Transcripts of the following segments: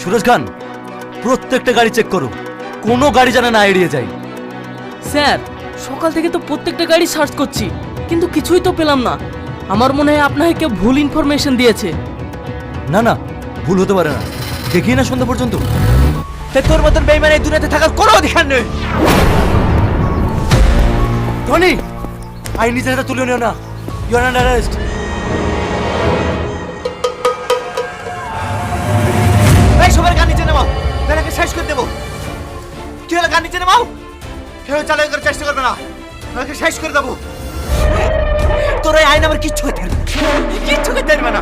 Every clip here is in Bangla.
সুরজ খান, প্রত্যেকটা গাড়ি চেক করো, কোনো গাড়ি যেন না এড়িয়ে যায়। স্যার, সকাল থেকে তো প্রত্যেকটা গাড়ি সার্চ করছি, কিন্তু কিছুই তো পেলাম না। আমার মনে হয় আপনাকে কেউ ভুল ইনফরমেশন দিয়েছে। না না, ভুল হতে পারে না, দেখি না সন্ধ্যা পর্যন্ত। তোর মতন বেইমান এই দুনিয়াতে থাকার কোনো অধিকার নেই। টনি, আইন নিজের হাতে তুলে নিও না, ইউ আর আন্ডার অ্যারেস্ট। এই সবার গান নিচে নামাও, তাহলে শেষ করে দেবো। কি হলো, গান নিচে নামাও। কেউ চালাকি করার চেষ্টা করবে না, তাহলে শেষ করে দেবো। তোর এই আইন আমার কিচ্ছু করতে পারবে না, কিচ্ছু করতে পারবে না।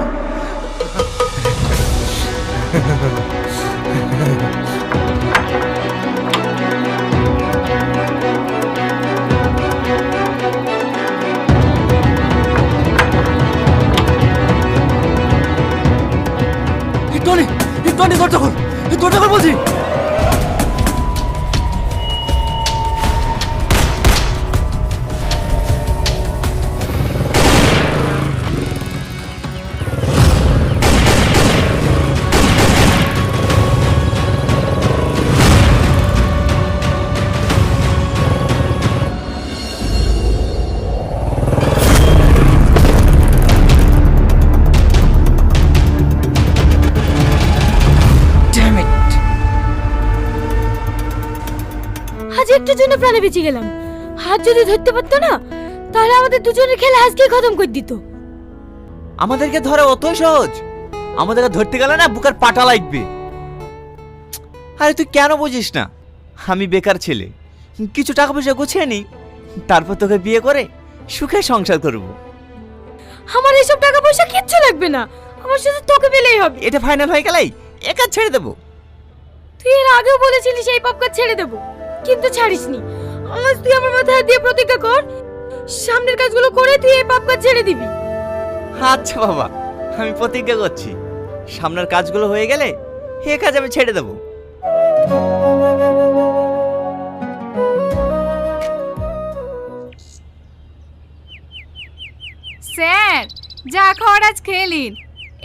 টনি, টনি, দরজা খোল, দরজা খোল বলছি। আজ একটু জন্য প্রাণে বেঁচে গেলাম। হাত যদি ধরতে পারতো না, তাহলে আমাদের দুজনের খেলা আজকে খতম করে দিত। আমাদেরকে ধরে অতই সহজ? আমাদেরকে ধরতে গেলে না বুকের পাটা লাগবে। আরে তুই কেন বুঝিস না, আমি বেকার ছেলে, কিছু টাকা পয়সা গুছিয়ে নি, তারপর তোকে বিয়ে করে সুখে সংসার করব। আমার এসব টাকা পয়সা কিচ্ছু লাগবে না, আমার শুধু তোকে পেলেই হবে। এটা ফাইনাল হয়ে গেলেই একা ছেড়ে দেবো। তুই এর আগেও বলেছিলিস এই পাপ কাজ ছেড়ে দেবো, কিন্তু ছাড়িসনি। আজ তুই আমার মাথায় হাত দিয়ে প্রতিজ্ঞা কর, সামনের কাজগুলো করে তুই এই পাপ কাজ ছেড়ে দিবি। আচ্ছা বাবা, আমি প্রতিজ্ঞা করছি, সামনের কাজগুলো হয়ে গেলে এ কাজ আমি ছেড়ে দেবো। স্যার, যা খাওয়ার আজ খেয়ে নিন,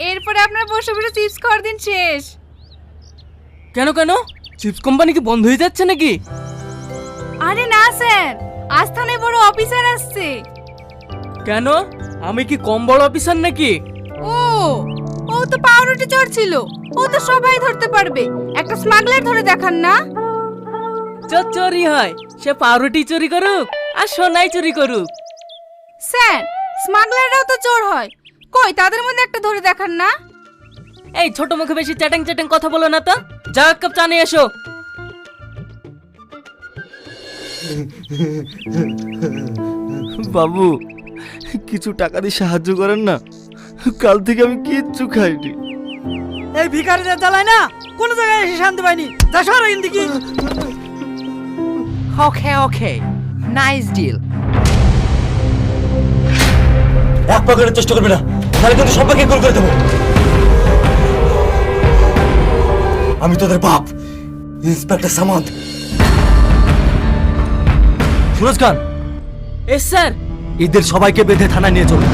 এরপরে আপনার বসে বসে চিপস খাওয়ার দিন শেষ। কেন কেন, চিপস কোম্পানি কি বন্ধ হয়ে যাচ্ছে নাকি? আরে না স্যার, আজ থানায় বড় অফিসার আসছে। কেন, আমি কি কম বড় অফিসার নাকি? ও ও তো পাউরুটি চোর ছিল, ও তো সবাই ধরতে পারবে। একটা স্মাগলার ধরে দেখান না। চোর চোরই হয়, সে পাউরুটি চুরি করুক আর সোনাই চুরি করুক। স্যার, স্মাগলাররাও তো চোর হয়, কই তাদের মধ্যে একটা ধরে দেখান না। এই ছোট মুখে বেশি চ্যাটাং চ্যাটাং কথা বলো না তো, যা এক কাপ চা নিয়ে এসো। বাবু, কিছু টাকা দিয়ে সাহায্য করেন না, কাল থেকে আমি কিচ্ছু খাইনি। এই ভিখারিদের জ্বালায় না কোনো জায়গায় এসে শান্তি পাইনি। যা সরো এখান থেকে। ওকে ওকে, নাইস ডিল। এক পকেটের চেষ্টা করবে না, তাহলে কিন্তু সবাইকে কল করে দেবো। আমি তোদের বাপ, ইন্সপেক্টর সামন্ত। সুরজ খান, এস স্যার। এদের সবাইকে বেঁধে থানায় নিয়ে চলো।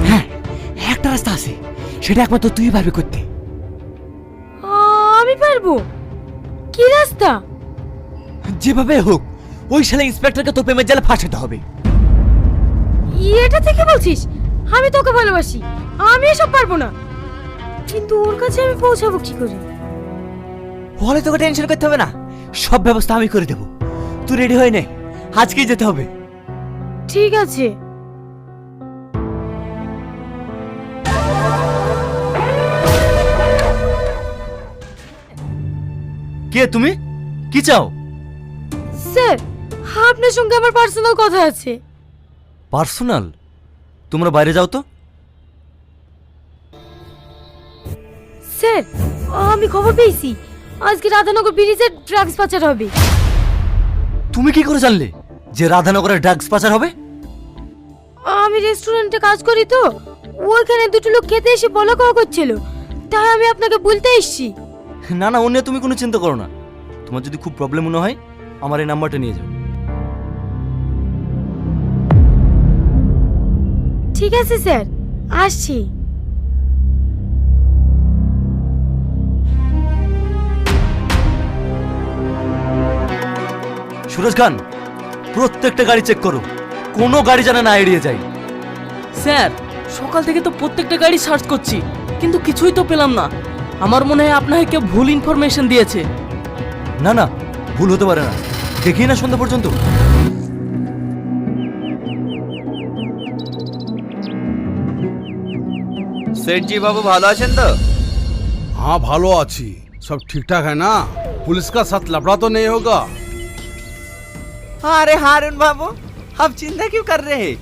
হ্যাঁ, একটা রাস্তা আছে, সেটা একমাত্র তুই পারবি করতে। আমি পারবো? কি রাস্তা? যেভাবে হোক ওই শালা ইন্সপেক্টরকে তোর প্রেমের জালে ফাঁসাতে হবে। এটা থেকে বলছিস? আমি তোকে ভালোবাসি, আমি এসব পারবো না। কিন্তু ওর কাছে আমি পৌঁছাবো কি করে? হলে তোকে টেনশন করতে হবে না, সব ব্যবস্থা আমি করে দেবো। তুই রেডি হয়ে নে, আজকেই যেতে হবে। ঠিক আছে। কে তুমি, কি চাও? স্যার, আপনার সঙ্গে আমার পার্সোনাল কথা আছে। পার্সোনাল? তোমরা বাইরে যাও তো। স্যার, আমি খবর পেয়েছি আজকে রাধানগর ব্রিজে ড্রাগস পাচার হবে। তুমি কি করে জানলে যে রাধানগরে ড্রাগস পাচার হবে? আমি রেস্টুরেন্টে কাজ করি তো, ওইখানে দুটো লোক খেতে এসে বলা কওয়া করছিল, তাই আমি আপনাকে বলতে এসেছি। না না, ও নিয়ে তুমি কোনো চিন্তা করো না। তোমার যদি খুব প্রবলেম মনে হয় আমার এই নাম্বারটা নিয়ে যাও। ঠিক আছে স্যার, আসছি। সুরজ খান, প্রত্যেকটা গাড়ি চেক করো, কোনো গাড়ি যেন না এড়িয়ে যায়। স্যার, সকাল থেকে তো প্রত্যেকটা গাড়ি সার্চ করছি, কিন্তু কিছুই তো পেলাম না। আমার মনে হয় আপনাকে কেউ ভুল ইনফরমেশন দিয়েছে। না না, ভুল হতে পারে না, দেখি না সন্ধ্যা পর্যন্ত। सेठ जी बाबू ভালো আছেন তো? हाँ भालो आची, सब ठीक ठाक है ना? पुलिस का साथ लफड़ा तो नहीं होगा? अरे हारून बाबू, आप चिंता क्यों कर रहे हैं?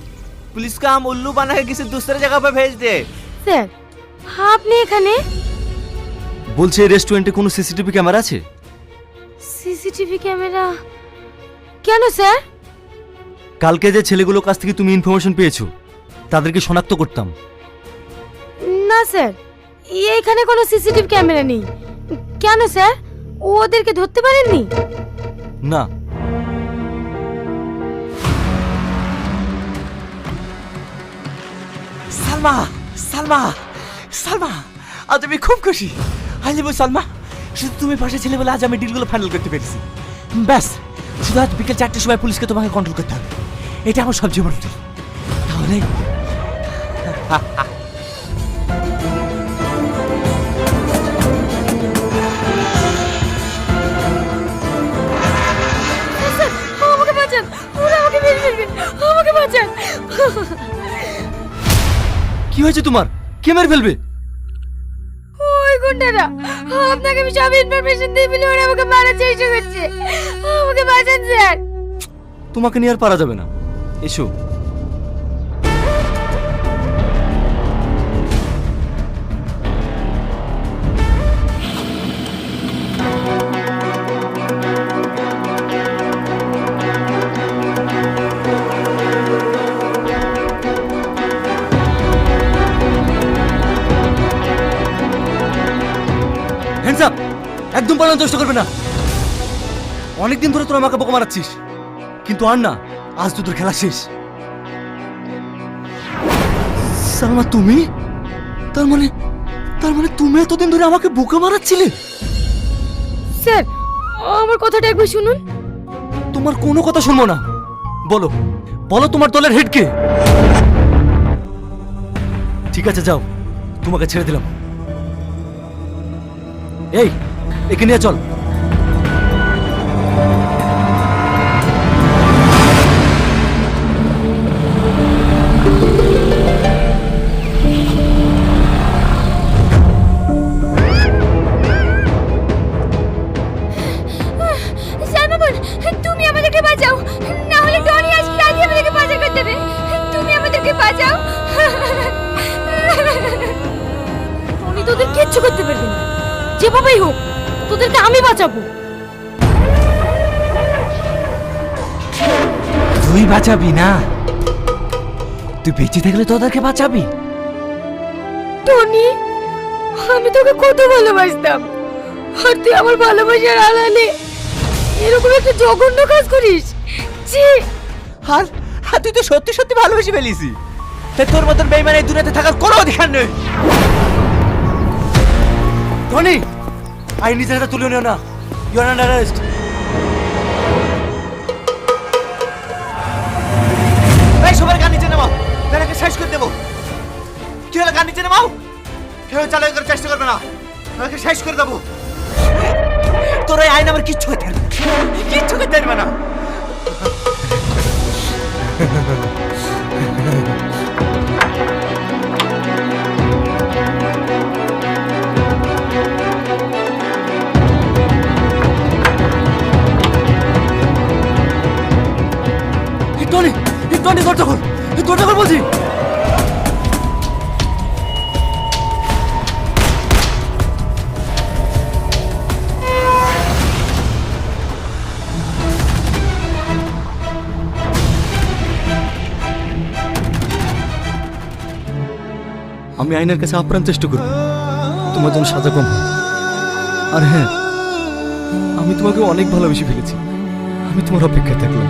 पुलिस का हम उल्लू बना के किसी दूसरे जगह पे भेज दे। স্যার, আপনি এখানে? বলছে এই রেস্টুরেন্টে কোনো সিসিটিভি ক্যামেরা আছে? CCTV camera? কেন স্যার? কালকে যে ছেলেগুলোর কাছ থেকে তুমি ইনফরমেশন পেয়েছো, তাদেরকে শনাক্ত করতাম। না স্যার, এখানে কোনো সিসিটিভি ক্যামেরা নেই। কেন স্যার, ওদেরকে ধরতে পারেননি? না। সালমা, সালমা, সালমা, আজ আমি খুব খুশি। I love you Salma. শুধু তুমি পাশে ছিলে বলে আজ আমি ডিলগুলো ফাইনাল করতে পেরেছি। ব্যাস, শুধু আজ বিকেল 4টের সময় পুলিশকে তোমাকে কন্ট্রোল করতে হবে। এটা আমার সবচেয়ে বড় ডিল। তাহলে আমাকে বাঁচান, ওরা আমাকে মেরে ফেলবেন, আমাকে বাঁচান। কি হয়েছে তোমার? কে মেরে ফেলবে? ওই গুন্ডারা, আপনাকে আমি সব ইনফরমেশন দিয়ে বলে ওরা আমাকে মারার চেষ্টা করছে। আমাকে বাঁচান স্যার। তোমাকে নিয়ে আর পারা যাবে না, এসো। Hands up! একদম পালানোর চেষ্টা করবে না। অনেকদিন ধরে তোরা আমাকে বোকা মারাচ্ছিস, কিন্তু আর না, আজ তো তোর খেলা শেষ। সালমা, তুমি? তার মানে তুমি এতদিন ধরে আমাকে বোকা মারাচ্ছিলে? স্যার, আমার কথাটা একবার শুনুন। তোমার কোনো কথা শুনবো না। বলো বলো, তোমার দলের হেড কে? ঠিক আছে, যাও, তোমাকে ছেড়ে দিলাম। এই, একে নিয়ে চল। তুমি আমাদেরকে বাঁচাও, না হলে টনি আজকে রাতে আমাদেরকে বাঁচা করে দেবে। তুমি আমাদেরকে বাঁচাও। টনি তোদের কিচ্ছু করতে পারবে না, যেভাবেই হোক তোদেরকে আমি বাঁচাবো। তুই বাঁচাবি না? তুই বেঁচে থাকলে তোদেরকে বাঁচাবি? টনি, আমি তোকে কত ভালোবাসতাম, আর তুই আমার ভালোবাসার আড়ালে এরকম একটা জঘন্য কাজ করিস। ছি! আর তুই তো সত্যি সত্যি ভালোবেসে ফেলিসি। তাই তোর মতন বেঈমান এই দুনিয়াতে থাকার কোনো অধিকার নেই। টনি, আই নিজের হাতে তুলে নিও না। You are under arrest. এই সবার গান নিচে নামাও, তাদেরকে শেষ করে দেবো। কি হলো, গান নিচে নামাও। কেউ চালাই করার চেষ্টা করবে না, তাদেরকে শেষ করে দেবো। তোর এই আইন আমার কিচ্ছু করতে পারবে না, কিচ্ছু করতে পারবে না। টনি, টনি, দরজা খোল, দরজা খোল বলছি। আমি আইনের কাছে আপ্রাণ চেষ্টা করব তোমার জন্য সাজা কম হয়। আর হ্যাঁ, আমি তোমাকে অনেক ভালোবেসে ফেলেছি। আমি তোমার অপেক্ষায় থাকলাম।